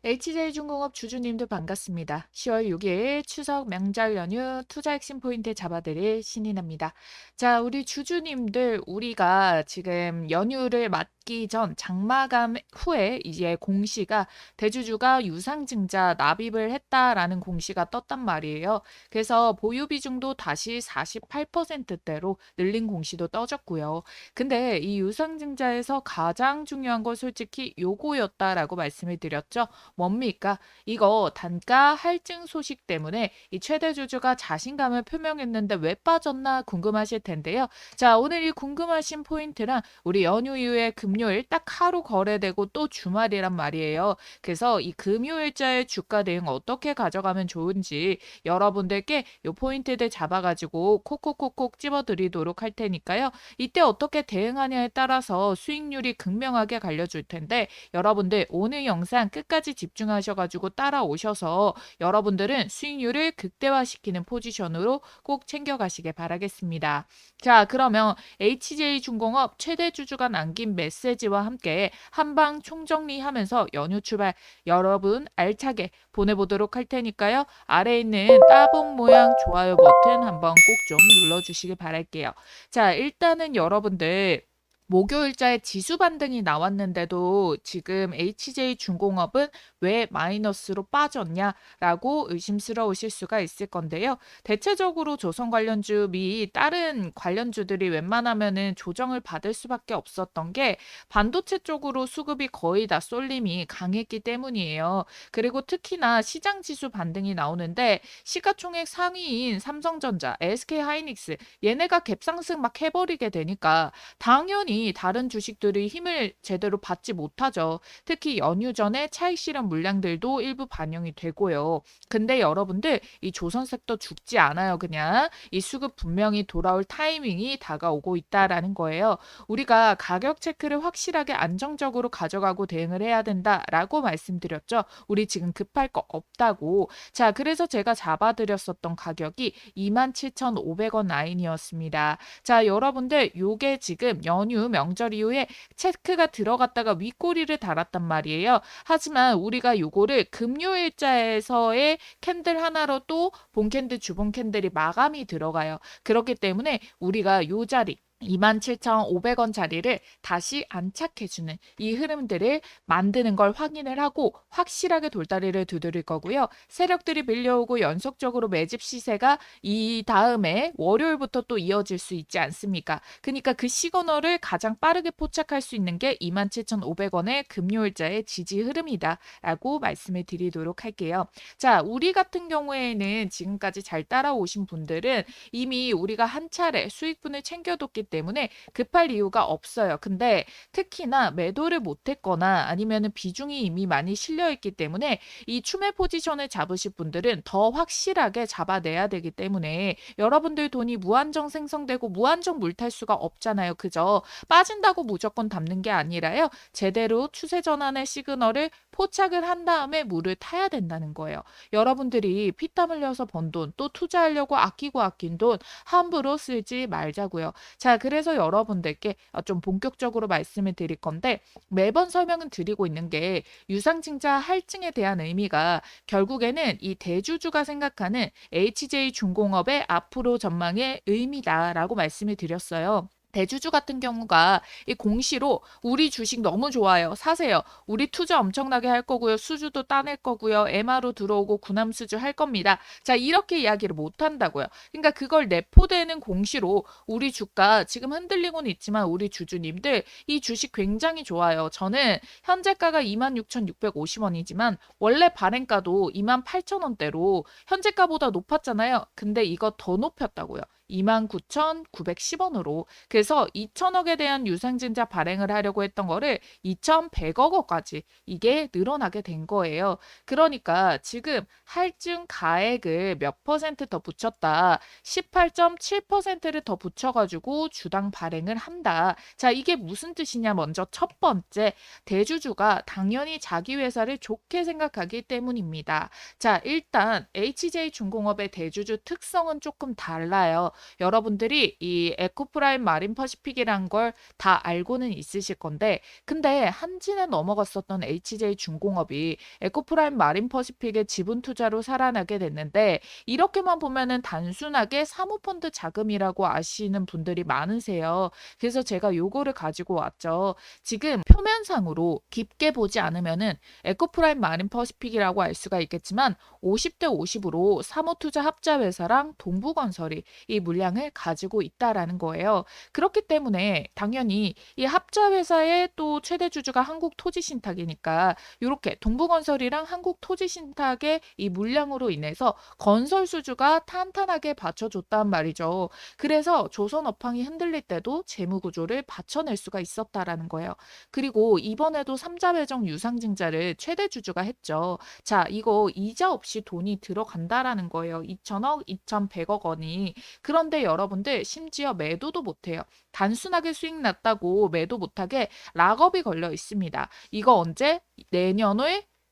HJ중공업 주주님들 반갑습니다. 10월 6일 추석 명절 연휴 투자 핵심 포인트 잡아드릴 신인입니다. 자, 우리 주주님들, 우리가 지금 연휴를 맞기 전 장마감 후에 이제 공시가 대주주가 유상증자 납입을 했다라는 공시가 떴단 말이에요. 그래서 보유 비중도 다시 48%대로 늘린 공시도 떠졌고요. 근데 이 유상증자에서 가장 중요한 건 솔직히 요거였다라고 말씀을 드렸죠. 뭡니까? 이거 단가 할증 소식 때문에 이 최대 주주가 자신감을 표명했는데 왜 빠졌나 궁금하실 텐데요. 자, 오늘 이 궁금하신 포인트랑 우리 연휴 이후에 금요일 딱 하루 거래되고 또 주말이란 말이에요. 그래서 이 금요일자의 주가 대응 어떻게 가져가면 좋은지 여러분들께 요 포인트들 잡아가지고 콕콕콕콕 집어드리도록 할 테니까요. 이때 어떻게 대응하냐에 따라서 수익률이 극명하게 갈려줄 텐데 여러분들 오늘 영상 끝까지 집중하셔가지고 따라오셔서 여러분들은 수익률을 극대화시키는 포지션으로 꼭 챙겨가시길 바라겠습니다. 자, 그러면 HJ중공업 최대 주주가 남긴 메시지와 함께 한방 총정리하면서 연휴 출발 여러분 알차게 보내보도록 할 테니까요. 아래에 있는 따봉 모양 좋아요 버튼 한번 꼭 좀 눌러주시길 바랄게요. 자, 일단은 여러분들 목요일자에 지수 반등이 나왔는데도 지금 HJ중공업은 왜 마이너스로 빠졌냐라고 의심스러우실 수가 있을 건데요. 대체적으로 조선 관련주 및 다른 관련주들이 웬만하면은 조정을 받을 수밖에 없었던 게 반도체 쪽으로 수급이 거의 다 쏠림이 강했기 때문이에요. 그리고 특히나 시장 지수 반등이 나오는데 시가총액 상위인 삼성전자, SK하이닉스 얘네가 갭상승 막 해버리게 되니까 당연히 다른 주식들이 힘을 제대로 받지 못하죠. 특히 연휴 전에 차익 실현 물량들도 일부 반영이 되고요. 근데 여러분들 이 조선섹터 죽지 않아요. 그냥 이 수급 분명히 돌아올 타이밍이 다가오고 있다라는 거예요. 우리가 가격 체크를 확실하게 안정적으로 가져가고 대응을 해야 된다라고 말씀드렸죠. 우리 지금 급할 거 없다고. 자, 그래서 제가 잡아드렸었던 가격이 27,500원 라인이었습니다. 자, 여러분들 요게 지금 연휴 명절 이후에 체크가 들어갔다가 윗꼬리를 달았단 말이에요. 하지만 우리가 요거를 금요일자에서의 캔들 하나로 또 본캔들 주봉 캔들이 마감이 들어가요. 그렇기 때문에 우리가 요 자리 27,500원 자리를 다시 안착해주는 이 흐름들을 만드는 걸 확인을 하고 확실하게 돌다리를 두드릴 거고요. 세력들이 밀려오고 연속적으로 매집 시세가 이 다음에 월요일부터 또 이어질 수 있지 않습니까? 그러니까 그 시그널을 가장 빠르게 포착할 수 있는 게 27,500원의 금요일자의 지지 흐름이다라고 말씀을 드리도록 할게요. 자, 우리 같은 경우에는 지금까지 잘 따라오신 분들은 이미 우리가 한 차례 수익분을 챙겨뒀기 때문에 급할 이유가 없어요. 근데 특히나 매도를 못했거나 아니면 비중이 이미 많이 실려있기 때문에 이 추매 포지션을 잡으실 분들은 더 확실하게 잡아내야 되기 때문에 여러분들 돈이 무한정 생성되고 무한정 물탈 수가 없잖아요. 그죠? 빠진다고 무조건 담는 게 아니라요. 제대로 추세 전환의 시그널을 포착을 한 다음에 물을 타야 된다는 거예요. 여러분들이 피땀 흘려서 번 돈, 또 투자하려고 아끼고 아낀 돈 함부로 쓰지 말자고요. 자, 그래서 여러분들께 좀 본격적으로 말씀을 드릴 건데 매번 설명은 드리고 있는 게 유상증자 할증에 대한 의미가 결국에는 이 대주주가 생각하는 HJ중공업의 앞으로 전망의 의미다라고 말씀을 드렸어요. 대주주 같은 경우가 이 공시로 우리 주식 너무 좋아요. 사세요. 우리 투자 엄청나게 할 거고요. 수주도 따낼 거고요. MR로 들어오고 구남수주 할 겁니다. 자, 이렇게 이야기를 못 한다고요. 그러니까 그걸 내포되는 공시로 우리 주가 지금 흔들리고는 있지만 우리 주주님들 이 주식 굉장히 좋아요. 저는 현재가가 26,650원이지만 원래 발행가도 28,000원대로 현재가보다 높았잖아요. 근데 이거 더 높였다고요. 29,910원으로. 그래서 2천억에 대한 유상증자 발행을 하려고 했던 거를 2,100억 원까지 이게 늘어나게 된 거예요. 그러니까 지금 할증 가액을 몇 퍼센트 더 붙였다. 18.7%를 더 붙여가지고 주당 발행을 한다. 자, 이게 무슨 뜻이냐? 먼저 첫 번째, 대주주가 당연히 자기 회사를 좋게 생각하기 때문입니다. 자, 일단 HJ중공업의 대주주 특성은 조금 달라요. 여러분들이 이 에코프라임 마린 퍼시픽이란 걸 다 알고는 있으실 건데 근데 한진에 넘어갔었던 HJ중공업이 에코프라임 마린 퍼시픽의 지분 투자로 살아나게 됐는데 이렇게만 보면은 단순하게 사모펀드 자금이라고 아시는 분들이 많으세요. 그래서 제가 요거를 가지고 왔죠. 지금 표면상으로 깊게 보지 않으면은 에코프라임 마린 퍼시픽이라고 알 수가 있겠지만 50대 50으로 사모투자 합자회사랑 동부건설이 이 물량을 가지고 있다라는 거예요. 그렇기 때문에 당연히 이 합자회사의 또 최대 주주가 한국토지신탁이니까 이렇게 동부건설이랑 한국토지신탁의 이 물량으로 인해서 건설 수주가 탄탄하게 받쳐줬단 말이죠. 그래서 조선 업황이 흔들릴 때도 재무 구조를 받쳐낼 수가 있었다라는 거예요. 그리고 이번에도 삼자 배정 유상증자를 최대 주주가 했죠. 자, 이거 이자 없이 돈이 들어간다라는 거예요. 2천억, 2,100억 원이. 그런데 여러분들 심지어 매도도 못해요. 단순하게 수익 났다고 매도 못하게 락업이 걸려 있습니다. 이거 언제?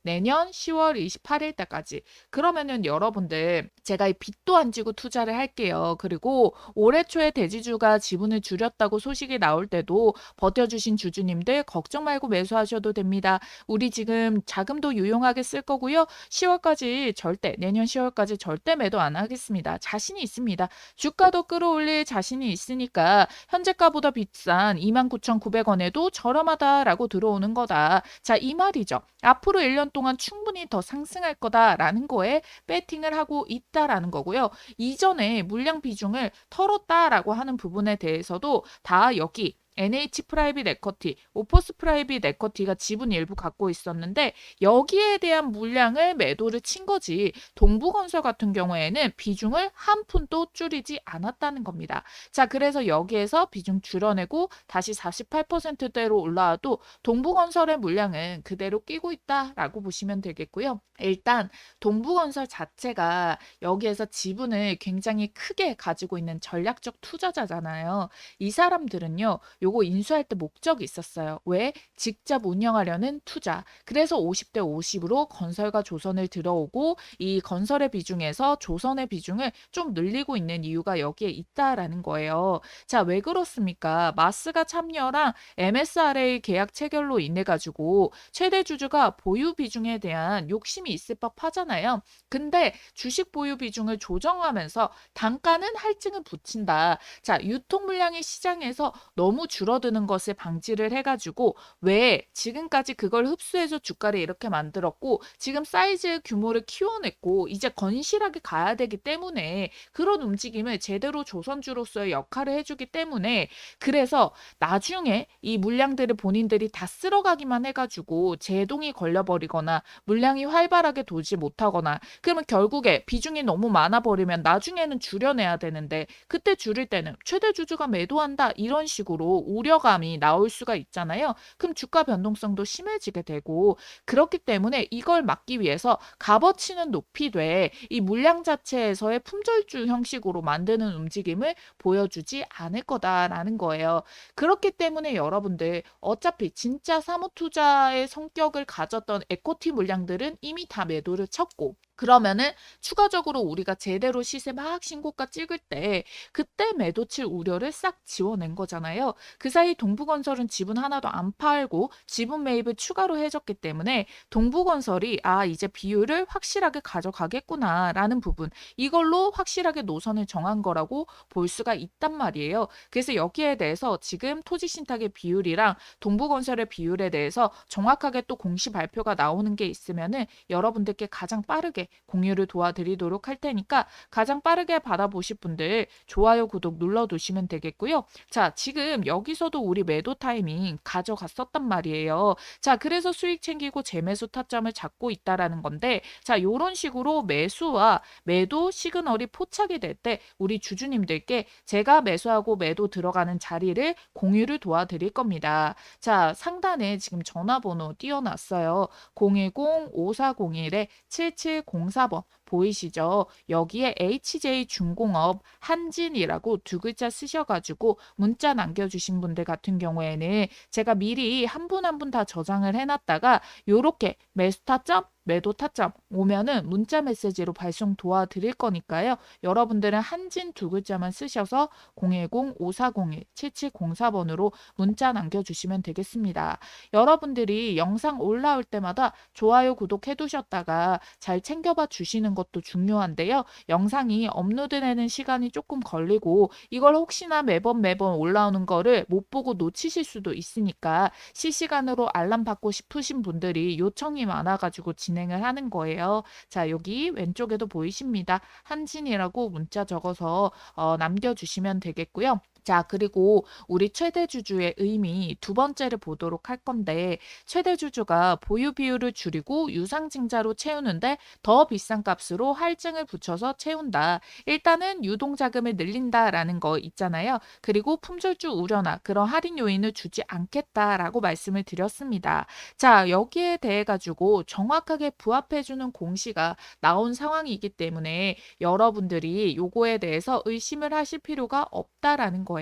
내년 10월 28일 때까지. 그러면은 여러분들 제가 이 빚도 안 지고 투자를 할게요. 그리고 올해 초에 대지주가 지분을 줄였다고 소식이 나올 때도 버텨주신 주주님들 걱정 말고 매수하셔도 됩니다. 우리 지금 자금도 유용하게 쓸 거고요. 10월까지 내년 10월까지 절대 매도 안 하겠습니다. 자신이 있습니다. 주가도 끌어올릴 자신이 있으니까 현재가보다 비싼 29,900원에도 저렴하다라고 들어오는 거다. 자, 이 말이죠. 앞으로 1년 동안 충분히 더 상승할 거다라는 거에 배팅을 하고 있다라는 거고요. 이전에 물량 비중을 털었다라고 하는 부분에 대해서도 다 여기 NH 프라이빗 에쿼티, 오퍼스 프라이빗 에쿼티가 지분 일부 갖고 있었는데 여기에 대한 물량을 매도를 친 거지 동부건설 같은 경우에는 비중을 한 푼도 줄이지 않았다는 겁니다. 자, 그래서 여기에서 비중 줄여내고 다시 48%대로 올라와도 동부건설의 물량은 그대로 끼고 있다라고 보시면 되겠고요. 일단 동부건설 자체가 여기에서 지분을 굉장히 크게 가지고 있는 전략적 투자자잖아요. 이 사람들은요. 요거 인수할 때 목적이 있었어요. 왜? 직접 운영하려는 투자. 그래서 50대 50으로 건설과 조선을 들어오고 이 건설의 비중에서 조선의 비중을 좀 늘리고 있는 이유가 여기에 있다라는 거예요. 자, 왜 그렇습니까? 마스가 참여랑 MSRA 계약 체결로 인해 가지고 최대 주주가 보유 비중에 대한 욕심이 있을 법하잖아요. 근데 주식 보유 비중을 조정하면서 단가는 할증을 붙인다. 자, 유통 물량이 시장에서 너무 줄어드는 것을 방지를 해가지고 왜 지금까지 그걸 흡수해서 주가를 이렇게 만들었고 지금 사이즈 규모를 키워냈고 이제 건실하게 가야 되기 때문에 그런 움직임을 제대로 조선주로서의 역할을 해주기 때문에 그래서 나중에 이 물량들을 본인들이 다 쓸어가기만 해가지고 제동이 걸려버리거나 물량이 활발하게 돌지 못하거나 그러면 결국에 비중이 너무 많아버리면 나중에는 줄여내야 되는데 그때 줄일 때는 최대 주주가 매도한다 이런 식으로 우려감이 나올 수가 있잖아요. 그럼 주가 변동성도 심해지게 되고 그렇기 때문에 이걸 막기 위해서 값어치는 높이되 이 물량 자체에서의 품절주 형식으로 만드는 움직임을 보여주지 않을 거다라는 거예요. 그렇기 때문에 여러분들 어차피 진짜 사모투자의 성격을 가졌던 에코티 물량들은 이미 다 매도를 쳤고 그러면은 추가적으로 우리가 제대로 시세 막 신고가 찍을 때 그때 매도칠 우려를 싹 지워낸 거잖아요. 그 사이 동부건설은 지분 하나도 안 팔고 지분 매입을 추가로 해줬기 때문에 동부건설이 이제 비율을 확실하게 가져가겠구나라는 부분 이걸로 확실하게 노선을 정한 거라고 볼 수가 있단 말이에요. 그래서 여기에 대해서 지금 토지신탁의 비율이랑 동부건설의 비율에 대해서 정확하게 또 공시 발표가 나오는 게 있으면은 여러분들께 가장 빠르게 공유를 도와드리도록 할 테니까 가장 빠르게 받아보실 분들 좋아요, 구독 눌러두시면 되겠고요. 자, 지금 여기서도 우리 매도 타이밍 가져갔었단 말이에요. 자, 그래서 수익 챙기고 재매수 타점을 잡고 있다라는 건데 자, 요런 식으로 매수와 매도 시그널이 포착이 될 때 우리 주주님들께 제가 매수하고 매도 들어가는 자리를 공유를 도와드릴 겁니다. 자, 상단에 지금 전화번호 띄워놨어요. 010-5401-7704번 보이시죠? 여기에 HJ중공업 한진이라고 두 글자 쓰셔가지고 문자 남겨주신 분들 같은 경우에는 제가 미리 한 분 한 분 다 저장을 해놨다가 요렇게 매수 타점 매도 타점 오면은 문자 메시지로 발송 도와드릴 거니까요. 여러분들은 한진 두 글자만 쓰셔서 010-5401-7704번으로 문자 남겨주시면 되겠습니다. 여러분들이 영상 올라올 때마다 좋아요, 구독해 두셨다가 잘 챙겨봐 주시는 것도 중요한데요. 영상이 업로드되는 시간이 조금 걸리고 이걸 혹시나 매번 올라오는 거를 못 보고 놓치실 수도 있으니까 실시간으로 알람 받고 싶으신 분들이 요청이 많아가지고 진행을 하는 거예요. 자, 여기 왼쪽에도 보이십니다. 한진이라고 문자 적어서 남겨주시면 되겠고요. 자, 그리고 우리 최대주주의 의미 두 번째를 보도록 할 건데 최대 주주가 보유 비율을 줄이고 유상증자로 채우는데 더 비싼 값으로 할증을 붙여서 채운다. 일단은 유동자금을 늘린다라는 거 있잖아요. 그리고 품절주 우려나 그런 할인 요인을 주지 않겠다라고 말씀을 드렸습니다. 자, 여기에 대해 가지고 정확하게 부합해주는 공시가 나온 상황이기 때문에 여러분들이 요거에 대해서 의심을 하실 필요가 없다라는 거예요.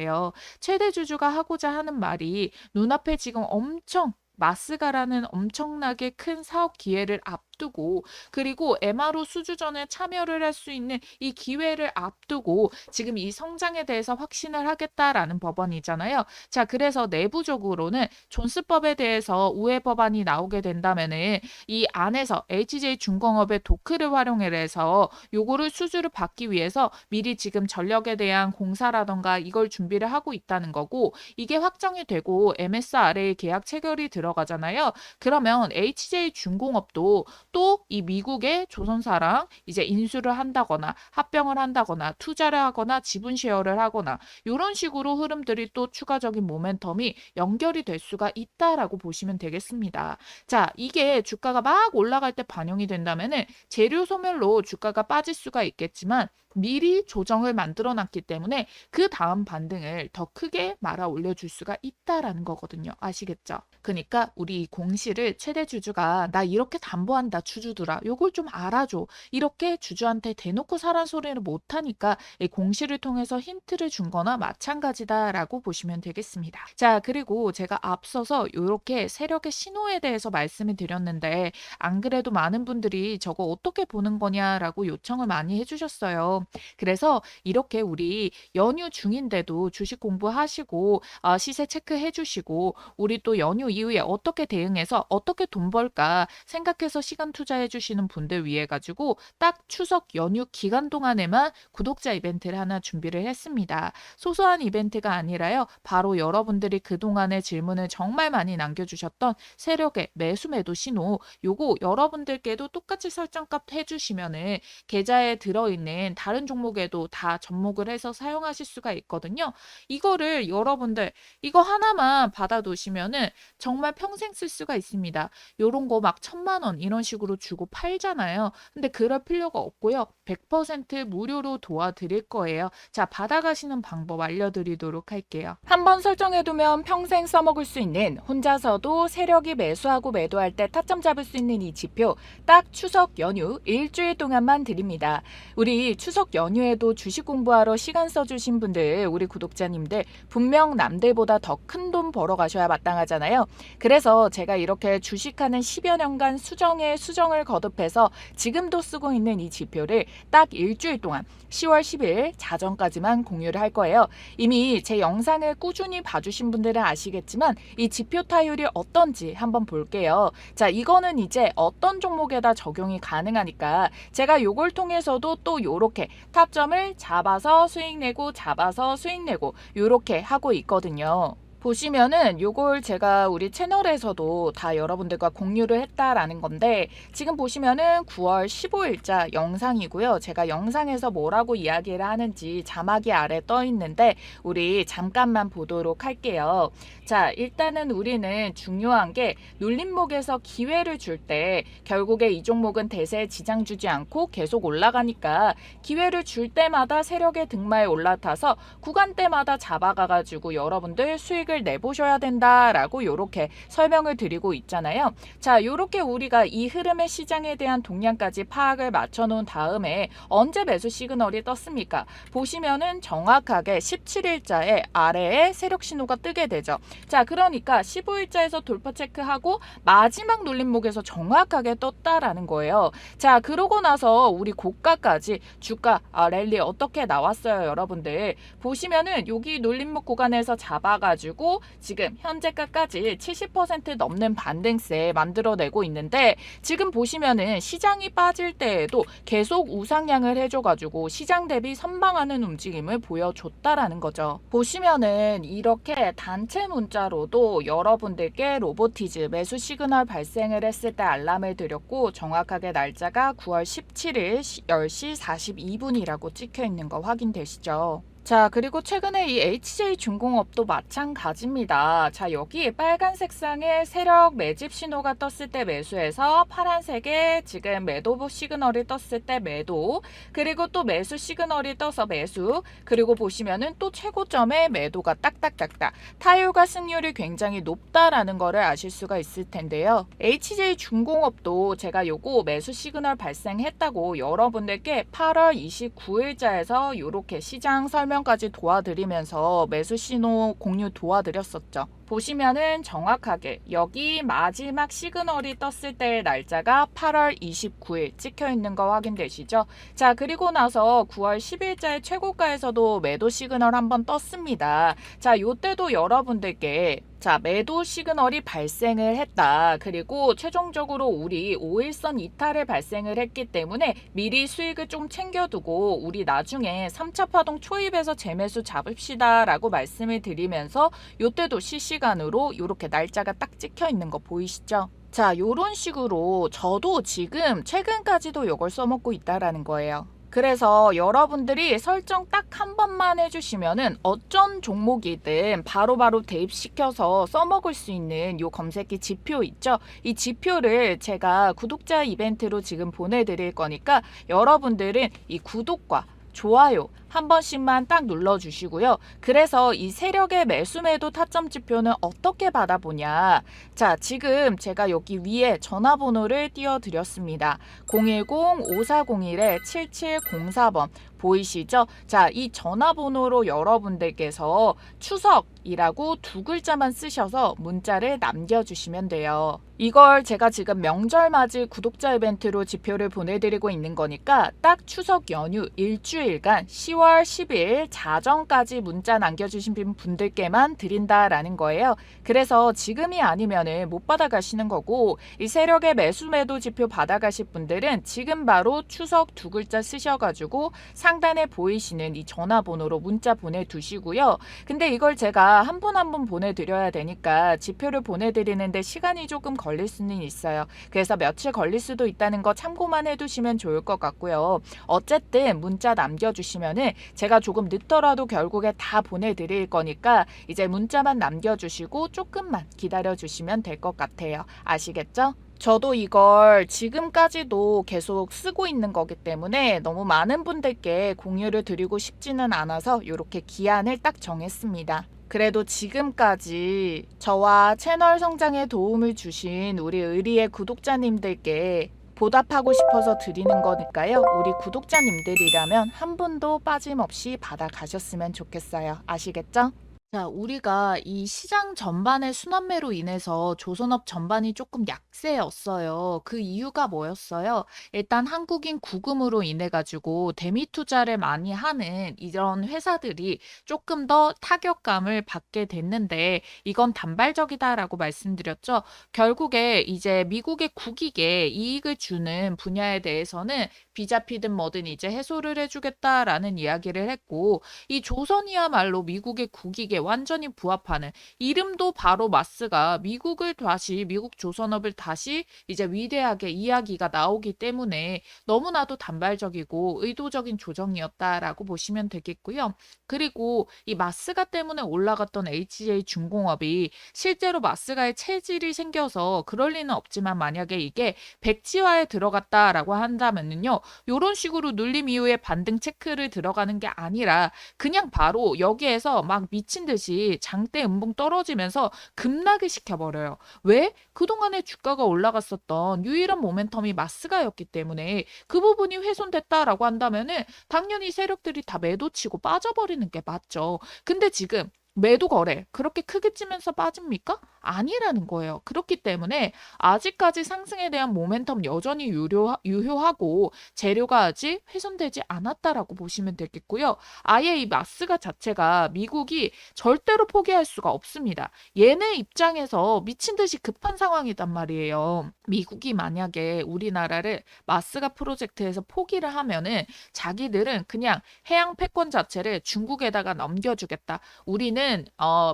최대 주주가 하고자 하는 말이 눈앞에 지금 엄청 마스가라는 엄청나게 큰 사업 기회를 앞두고 그리고 MRO 수주전에 참여를 할 수 있는 이 기회를 앞두고 지금 이 성장에 대해서 확신을 하겠다라는 법안이잖아요. 자, 그래서 내부적으로는 존스법에 대해서 우회 법안이 나오게 된다면은 이 안에서 HJ중공업의 도크를 활용을 해서 요거를 수주를 받기 위해서 미리 지금 전력에 대한 공사라던가 이걸 준비를 하고 있다는 거고 이게 확정이 되고 MSRA 계약 체결이 들어가잖아요. 그러면 HJ중공업도 또 이 미국의 조선사랑 이제 인수를 한다거나 합병을 한다거나 투자를 하거나 지분 쉐어를 하거나 이런 식으로 흐름들이 또 추가적인 모멘텀이 연결이 될 수가 있다라고 보시면 되겠습니다. 자, 이게 주가가 막 올라갈 때 반영이 된다면은 재료 소멸로 주가가 빠질 수가 있겠지만 미리 조정을 만들어 놨기 때문에 그 다음 반등을 더 크게 말아 올려줄 수가 있다라는 거거든요. 아시겠죠? 그러니까 우리 이 공시를 최대 주주가 나 이렇게 담보한다 주주들아 요걸 좀 알아줘 이렇게 주주한테 대놓고 사란 소리를 못하니까 이 공시를 통해서 힌트를 준 거나 마찬가지다라고 보시면 되겠습니다. 자, 그리고 제가 앞서서 이렇게 세력의 신호에 대해서 말씀을 드렸는데 안 그래도 많은 분들이 저거 어떻게 보는 거냐라고 요청을 많이 해주셨어요. 그래서 이렇게 우리 연휴 중인데도 주식 공부하시고 시세 체크해 주시고 우리 또 연휴 이후에 어떻게 대응해서 어떻게 돈 벌까 생각해서 시간 투자해 주시는 분들 위해 가지고 딱 추석 연휴 기간 동안에만 구독자 이벤트를 하나 준비를 했습니다. 소소한 이벤트가 아니라요. 바로 여러분들이 그동안의 질문을 정말 많이 남겨주셨던 세력의 매수 매도 신호 요거 여러분들께도 똑같이 설정값 해주시면은 계좌에 들어있는 다른 종목에도 다 접목을 해서 사용하실 수가 있거든요. 이거를 여러분들 이거 하나만 받아 두시면은 정말 평생 쓸 수가 있습니다. 요런 거 막 1,000만 원 이런 식으로 주고 팔잖아요. 근데 그럴 필요가 없고요. 100% 무료로 도와드릴 거예요. 자, 받아가시는 방법 알려드리도록 할게요. 한번 설정해두면 평생 써먹을 수 있는 혼자서도 세력이 매수하고 매도할 때 타점 잡을 수 있는 이 지표 딱 추석 연휴 일주일 동안만 드립니다. 우리 추석 연휴에도 주식 공부하러 시간 써주신 분들 우리 구독자님들 분명 남들보다 더 큰 돈 벌어 가셔야 마땅하잖아요. 그래서 제가 이렇게 주식하는 10여 년간 수정에 수정을 거듭해서 지금도 쓰고 있는 이 지표를 딱 일주일 동안 10월 10일 자정까지만 공유를 할 거예요. 이미 제 영상을 꾸준히 봐주신 분들은 아시겠지만 이 지표 타율이 어떤지 한번 볼게요. 자, 이거는 이제 어떤 종목에다 적용이 가능하니까 제가 요걸 통해서도 또 요렇게 타점을 잡아서 수익 내고 잡아서 수익 내고 요렇게 하고 있거든요. 보시면은 요걸 제가 우리 채널에서도 다 여러분들과 공유를 했다라는 건데 지금 보시면은 9월 15일자 영상이고요. 제가 영상에서 뭐라고 이야기를 하는지 자막이 아래 떠 있는데 우리 잠깐만 보도록 할게요. 자, 일단은 우리는 중요한 게 눌림목에서 기회를 줄 때 결국에 이 종목은 대세에 지장 주지 않고 계속 올라가니까 기회를 줄 때마다 세력의 등마에 올라타서 구간대마다 잡아가가지고 여러분들 수익을 수익을 내보셔야 된다라고 요렇게 설명을 드리고 있잖아요. 자, 요렇게 우리가 이 흐름의 시장에 대한 동향까지 파악을 맞춰 놓은 다음에 언제 매수 시그널이 떴습니까? 보시면은 정확하게 17일자에 아래에 세력 신호가 뜨게 되죠. 자, 그러니까 15일자에서 돌파 체크하고 마지막 눌림목에서 정확하게 떴다라는 거예요. 자, 그러고 나서 우리 고가까지 주가 랠리 어떻게 나왔어요, 여러분들? 보시면은 여기 눌림목 구간에서 잡아가지고 지금 현재가까지 70% 넘는 반등세 만들어내고 있는데, 지금 보시면은 시장이 빠질 때에도 계속 우상향을 해줘가지고 시장 대비 선방하는 움직임을 보여줬다라는 거죠. 보시면은 이렇게 단체 문자로도 여러분들께 로보티즈 매수 시그널 발생을 했을 때 알람을 드렸고, 정확하게 날짜가 9월 17일 10시 42분이라고 찍혀 있는 거 확인되시죠? 자, 그리고 최근에 이 HJ중공업도 마찬가지입니다. 자, 여기 빨간색 상에 세력 매집 신호가 떴을 때 매수해서 파란색에 지금 매도 시그널이 떴을 때 매도, 그리고 또 매수 시그널이 떠서 매수, 그리고 보시면은 또 최고점에 매도가 딱딱딱딱, 타율과 승률이 굉장히 높다라는 거를 아실 수가 있을 텐데요. HJ중공업도 제가 요거 매수 시그널 발생했다고 여러분들께 8월 29일자에서 요렇게 시장 설명까지 도와드리면서 매수 신호 공유 도와드렸었죠. 보시면은 정확하게 여기 마지막 시그널이 떴을 때의 날짜가 8월 29일 찍혀 있는 거 확인되시죠? 자, 그리고 나서 9월 10일자의 최고가에서도 매도 시그널 한번 떴습니다. 자, 요때도 여러분들께 자, 매도 시그널이 발생을 했다. 그리고 최종적으로 우리 5일선 이탈을 발생을 했기 때문에 미리 수익을 좀 챙겨두고 우리 나중에 3차 파동 초입에서 재매수 잡읍시다 라고 말씀을 드리면서 요때도 실시간으로 이렇게 날짜가 딱 찍혀 있는 거 보이시죠? 자, 요런 식으로 저도 지금 최근까지도 이걸 써먹고 있다라는 거예요. 그래서 여러분들이 설정 딱 한 번만 해주시면은 어떤 종목이든 바로바로 대입시켜서 써먹을 수 있는 요 검색기 지표 있죠? 이 지표를 제가 구독자 이벤트로 지금 보내드릴 거니까 여러분들은 이 구독과 좋아요 한 번씩만 딱 눌러주시고요. 그래서 이 세력의 매수 매도 타점 지표는 어떻게 받아보냐. 자, 지금 제가 여기 위에 전화번호를 띄워드렸습니다. 010-5401-7704번 보이시죠? 자, 이 전화번호로 여러분들께서 추석이라고 두 글자만 쓰셔서 문자를 남겨주시면 돼요. 이걸 제가 지금 명절 맞이 구독자 이벤트로 지표를 보내드리고 있는 거니까 딱 추석 연휴 일주일간 10월 10일 자정까지 문자 남겨주신 분들께만 드린다라는 거예요. 그래서 지금이 아니면은 못 받아가시는 거고, 이 세력의 매수 매도 지표 받아가실 분들은 지금 바로 추석 두 글자 쓰셔가지고 상단에 보이시는 이 전화번호로 문자 보내두시고요. 근데 이걸 제가 한 분 한 분 보내드려야 되니까 지표를 보내드리는데 시간이 조금 걸릴 수는 있어요. 그래서 며칠 걸릴 수도 있다는 거 참고만 해두시면 좋을 것 같고요. 어쨌든 문자 남겨주시면은 제가 조금 늦더라도 결국에 다 보내드릴 거니까 이제 문자만 남겨주시고 조금만 기다려주시면 될 것 같아요. 아시겠죠? 저도 이걸 지금까지도 계속 쓰고 있는 거기 때문에 너무 많은 분들께 공유를 드리고 싶지는 않아서 이렇게 기한을 딱 정했습니다. 그래도 지금까지 저와 채널 성장에 도움을 주신 우리 의리의 구독자님들께 보답하고 싶어서 드리는 거니까요. 우리 구독자님들이라면 한 분도 빠짐없이 받아가셨으면 좋겠어요. 아시겠죠? 자, 우리가 이 시장 전반의 순환매로 인해서 조선업 전반이 조금 약세였어요. 그 이유가 뭐였어요? 일단 한국인 구금으로 인해 가지고 대미 투자를 많이 하는 이런 회사들이 조금 더 타격감을 받게 됐는데, 이건 단발적이다라고 말씀드렸죠. 결국에 이제 미국의 국익에 이익을 주는 분야에 대해서는 비자피든 뭐든 이제 해소를 해주겠다라는 이야기를 했고, 이 조선이야말로 미국의 국익에 완전히 부합하는, 이름도 바로 마스가 미국을 다시 미국 조선업을 다시 이제 위대하게 이야기가 나오기 때문에 너무나도 단발적이고 의도적인 조정이었다라고 보시면 되겠고요. 그리고 이 마스가 때문에 올라갔던 HJ중공업이 실제로 마스가의 체질이 생겨서 그럴 리는 없지만 만약에 이게 백지화에 들어갔다라고 한다면은요, 요런 식으로 눌림 이후에 반등 체크를 들어가는 게 아니라 그냥 바로 여기에서 막 미친 미친 듯이 장대 음봉 떨어지면서 급락을 시켜버려요. 왜? 그동안에 주가가 올라갔었던 유일한 모멘텀이 마스가였기 때문에 그 부분이 훼손됐다라고 한다면은 당연히 세력들이 다 매도치고 빠져버리는 게 맞죠. 근데 지금 매도 거래 그렇게 크게 찌면서 빠집니까? 아니라는 거예요. 그렇기 때문에 아직까지 상승에 대한 모멘텀 여전히 유효하고 재료가 아직 훼손되지 않았다라고 보시면 되겠고요. 아예 이 마스가 자체가 미국이 절대로 포기할 수가 없습니다. 얘네 입장에서 미친 듯이 급한 상황이단 말이에요. 미국이 만약에 우리나라를 마스가 프로젝트에서 포기를 하면은 자기들은 그냥 해양 패권 자체를 중국에다가 넘겨주겠다. 우리는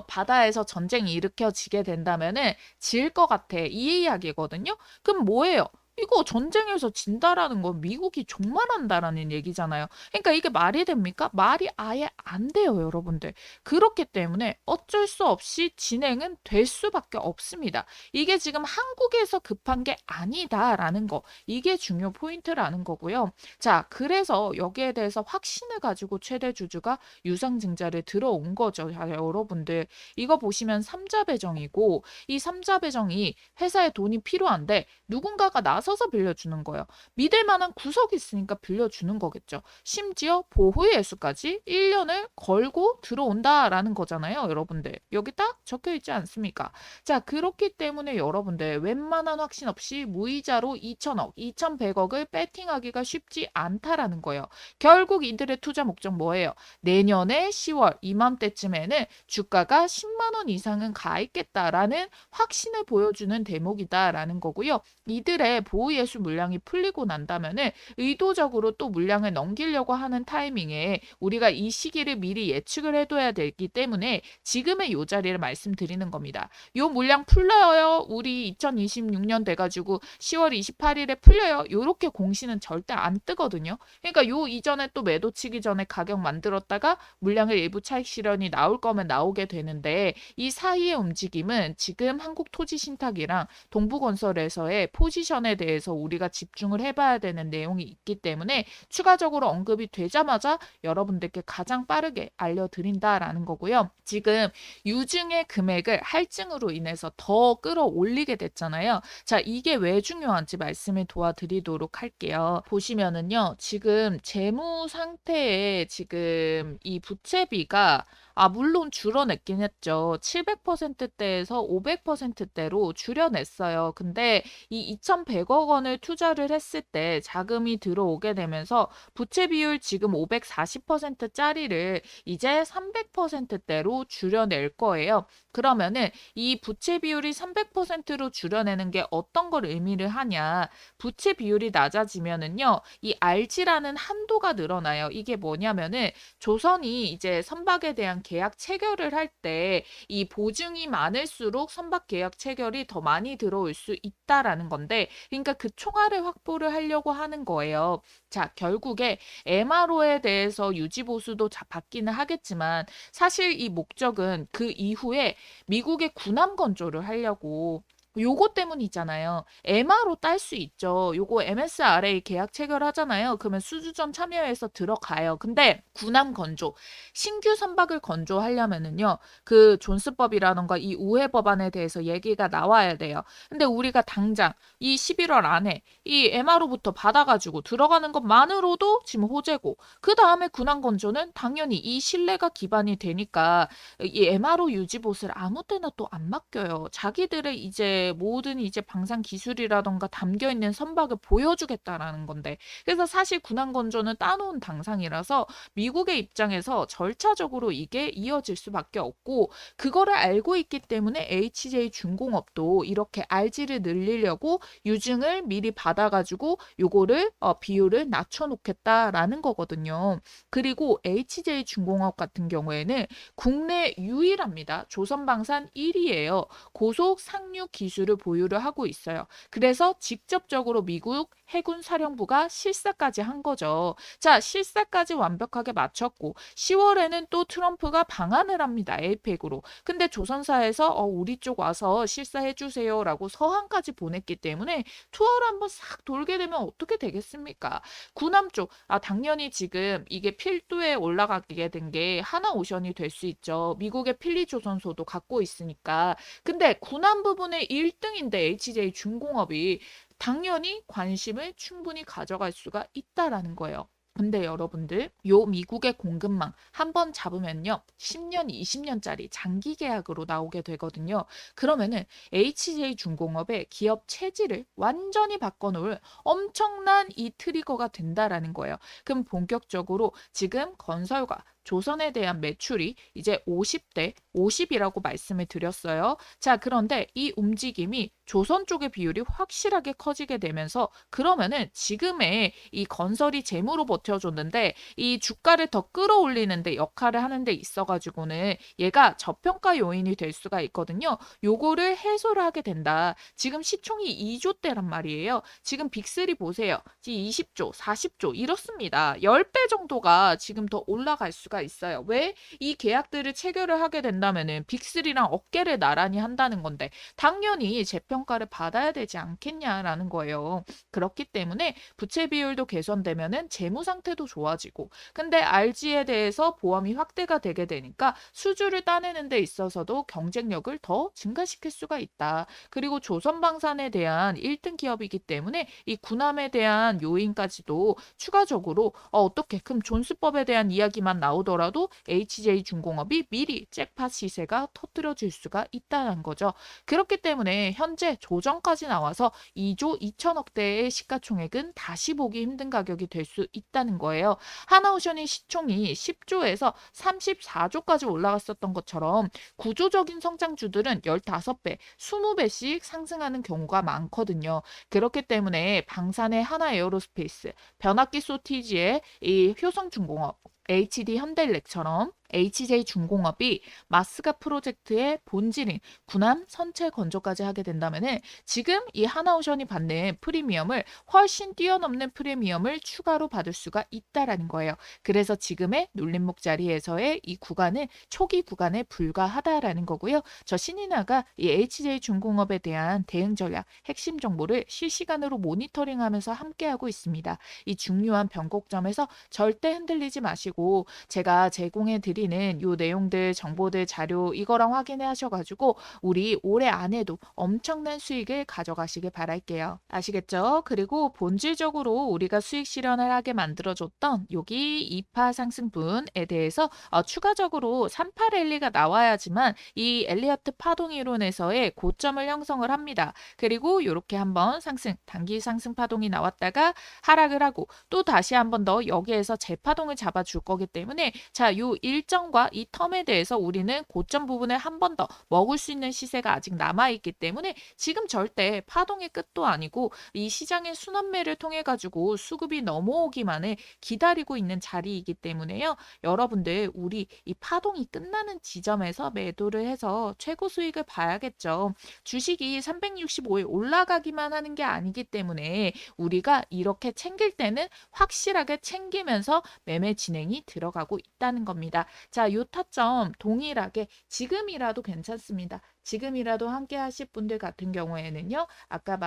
바다에서 전쟁이 일으켜지게 된다면은 질 것 같아. 이 이야기거든요. 그럼 뭐예요? 이거 전쟁에서 진다라는 건 미국이 종말한다라는 얘기잖아요. 그러니까 이게 말이 됩니까? 말이 아예 안 돼요, 여러분들. 그렇기 때문에 어쩔 수 없이 진행은 될 수밖에 없습니다. 이게 지금 한국에서 급한 게 아니다라는 거. 이게 중요 포인트라는 거고요. 자, 그래서 여기에 대해서 확신을 가지고 최대 주주가 유상증자를 들어온 거죠. 자, 여러분들. 이거 보시면 삼자 배정이고 이 삼자 배정이 회사에 돈이 필요한데 누군가가 나서서 빌려주는 거예요. 믿을 만한 구석이 있으니까 빌려주는 거겠죠. 심지어 보호예수까지 1년을 걸고 들어온다라는 거잖아요, 여러분들. 여기 딱 적혀 있지 않습니까? 자, 그렇기 때문에 여러분들 웬만한 확신 없이 무이자로 2천억, 2,100억을 배팅하기가 쉽지 않다라는 거예요. 결국 이들의 투자 목적 뭐예요? 내년에 10월 이맘때쯤에는 주가가 10만 원 이상은 가 있겠다라는 확신을 보여주는 대목이다라는 거고요. 이들의 보호예수 물량이 풀리고 난다면은 의도적으로 또 물량을 넘기려고 하는 타이밍에 우리가 이 시기를 미리 예측을 해둬야 되기 때문에 지금의 요 자리를 말씀드리는 겁니다. 요 물량 풀려요. 우리 2026년 돼가지고 10월 28일에 풀려요. 요렇게 공시는 절대 안 뜨거든요. 그러니까 요 이전에 또 매도 치기 전에 가격 만들었다가 물량을 일부 차익 실현이 나올 거면 나오게 되는데 이 사이의 움직임은 지금 한국토지신탁이랑 동부건설에서의 포지션에 대해서 우리가 집중을 해봐야 되는 내용이 있기 때문에 추가적으로 언급이 되자마자 여러분들께 가장 빠르게 알려드린다라는 거고요. 지금 유증의 금액을 할증으로 인해서 더 끌어올리게 됐잖아요. 자, 이게 왜 중요한지 말씀을 도와드리도록 할게요. 보시면은요, 지금 재무 상태에 지금 이 부채비가 물론 줄어냈긴 했죠. 700%대에서 500%대로 줄여냈어요. 근데 이 2,100억 원을 투자를 했을 때 자금이 들어오게 되면서 부채 비율 지금 540%짜리를 이제 300%대로 줄여낼 거예요. 그러면은 이 부채 비율이 300%로 줄여내는 게 어떤 걸 의미를 하냐? 부채 비율이 낮아지면은요, 이 RG라는 한도가 늘어나요. 이게 뭐냐면은 조선이 이제 선박에 대한 계약 체결을 할 때 이 보증이 많을수록 선박 계약 체결이 더 많이 들어올 수 있다라는 건데, 그러니까 그 총알을 확보를 하려고 하는 거예요. 자, 결국에 MRO에 대해서 유지 보수도 받기는 하겠지만 사실 이 목적은 그 이후에 미국의 군함 건조를 하려고 요거 때문이잖아요. MRO 딸 수 있죠. 요거 MSRA 계약 체결하잖아요. 그러면 수주전 참여해서 들어가요. 근데 군함 건조, 신규 선박을 건조하려면은요, 그 존스법이라던가 이 우회 법안에 대해서 얘기가 나와야 돼요. 근데 우리가 당장 이 11월 안에 이 MRO부터 받아가지고 들어가는 것만으로도 지금 호재고, 그 다음에 군함 건조는 당연히 이 신뢰가 기반이 되니까 이 MRO 유지 보수를 아무 때나 또 안 맡겨요. 자기들의 이제 모든 이제 방산 기술이라던가 담겨 있는 선박을 보여주겠다라는 건데, 그래서 사실 군함 건조는 따놓은 당상이라서 미국의 입장에서 절차적으로 이게 이어질 수밖에 없고, 그거를 알고 있기 때문에 HJ 중공업도 이렇게 RG를 늘리려고 유증을 미리 받아가지고 요거를 비율을 낮춰놓겠다라는 거거든요. 그리고 HJ 중공업 같은 경우에는 국내 유일합니다. 조선방산 1위예요. 고속 상륙 기술 기술을 보유를 하고 있어요. 그래서 직접적으로 미국 해군 사령부가 실사까지 한 거죠. 자, 실사까지 완벽하게 마쳤고 10월에는 또 트럼프가 방한을 합니다. 에이펙으로. 근데 조선사에서 우리 쪽 와서 실사해 주세요라고 서한까지 보냈기 때문에 투어를 한번 싹 돌게 되면 어떻게 되겠습니까? 구남 쪽, 당연히 지금 이게 필두에 올라가게 된 게 하나오션이 될 수 있죠. 미국의 필리조선소도 갖고 있으니까. 근데 군함 부분의 1등인데 HJ 중공업이 당연히 관심을 충분히 가져갈 수가 있다라는 거예요. 근데 여러분들, 요 미국의 공급망 한 번 잡으면요, 10년, 20년짜리 장기 계약으로 나오게 되거든요. 그러면은 HJ 중공업의 기업 체질을 완전히 바꿔놓을 엄청난 이 트리거가 된다라는 거예요. 그럼 본격적으로 지금 건설과 조선에 대한 매출이 이제 50대 50이라고 말씀을 드렸어요. 자, 그런데 이 움직임이 조선 쪽의 비율이 확실하게 커지게 되면서 그러면은 지금의 이 건설이 재무로 버텨줬는데 이 주가를 더 끌어올리는데 역할을 하는 데 있어가지고는 얘가 저평가 요인이 될 수가 있거든요. 요거를 해소를 하게 된다. 지금 시총이 2조대란 말이에요. 지금 빅3 보세요. 20조, 40조 이렇습니다. 10배 정도가 지금 더 올라갈 수가 있어요. 왜? 이 계약들을 체결을 하게 된다면은 빅3랑 어깨를 나란히 한다는 건데 당연히 재평가를 받아야 되지 않겠냐라는 거예요. 그렇기 때문에 부채 비율도 개선되면은 재무 상태도 좋아지고 근데 RG에 대해서 보험이 확대가 되게 되니까 수주를 따내는 데 있어서도 경쟁력을 더 증가시킬 수가 있다. 그리고 조선방산에 대한 1등 기업이기 때문에 이 군함에 대한 요인까지도 추가적으로 어떻게 그럼 존스법에 대한 이야기만 나오더라도 HJ중공업이 미리 잭팟 시세가 터뜨려질 수가 있다는 거죠. 그렇기 때문에 현재 조정까지 나와서 2조 2천억대의 시가총액은 다시 보기 힘든 가격이 될 수 있다는 거예요. 하나오션이 시총이 10조에서 34조까지 올라갔었던 것처럼 구조적인 성장주들은 15배, 20배씩 상승하는 경우가 많거든요. 그렇기 때문에 방산의 하나에어로스페이스, 변압기 소티지의 이 효성중공업, HD 현대일렉처럼 HJ중공업이 마스가 프로젝트의 본질인 군함 선체 건조까지 하게 된다면은 지금 이 하나오션이 받는 프리미엄을 훨씬 뛰어넘는 프리미엄을 추가로 받을 수가 있다라는 거예요. 그래서 지금의 눌림목 자리에서의 이 구간은 초기 구간에 불과하다라는 거고요. 저 신인아가 이 HJ중공업에 대한 대응 전략, 핵심 정보를 실시간으로 모니터링하면서 함께하고 있습니다. 이 중요한 변곡점에서 절대 흔들리지 마시고 제가 제공해 드리는 요 내용들, 정보들, 자료 이거랑 확인해 하셔가지고 우리 올해 안에도 엄청난 수익을 가져가시길 바랄게요. 아시겠죠? 그리고 본질적으로 우리가 수익 실현을 하게 만들어줬던 여기 2파 상승분에 대해서 추가적으로 3파 랠리가 나와야지만 이 엘리어트 파동 이론에서의 고점을 형성을 합니다. 그리고 이렇게 한번 상승, 단기 상승 파동이 나왔다가 하락을 하고 또 다시 한 번 더 여기에서 재파동을 잡아줄 거기 때문에 자, 요 일정과 이 텀에 대해서 우리는 고점 부분을 한 번 더 먹을 수 있는 시세가 아직 남아있기 때문에 지금 절대 파동의 끝도 아니고 이 시장의 순환매를 통해 가지고 수급이 넘어오기만을 기다리고 있는 자리이기 때문에요. 여러분들 우리 이 파동이 끝나는 지점에서 매도를 해서 최고 수익을 봐야겠죠. 주식이 365일 올라가기만 하는 게 아니기 때문에 우리가 이렇게 챙길 때는 확실하게 챙기면서 매매 진행이 들어가고 있다는 겁니다. 자, 요 타점 동일하게 지금이라도 괜찮습니다. 지금이라도 함께 하실 분들 같은 경우에는요. 아까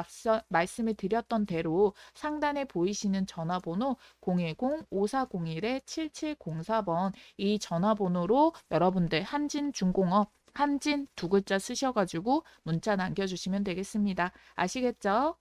말씀을 드렸던 대로 상단에 보이시는 전화번호 010-5401-7704번 이 전화번호로 여러분들 한진중공업 한진 두 글자 쓰셔가지고 문자 남겨주시면 되겠습니다. 아시겠죠?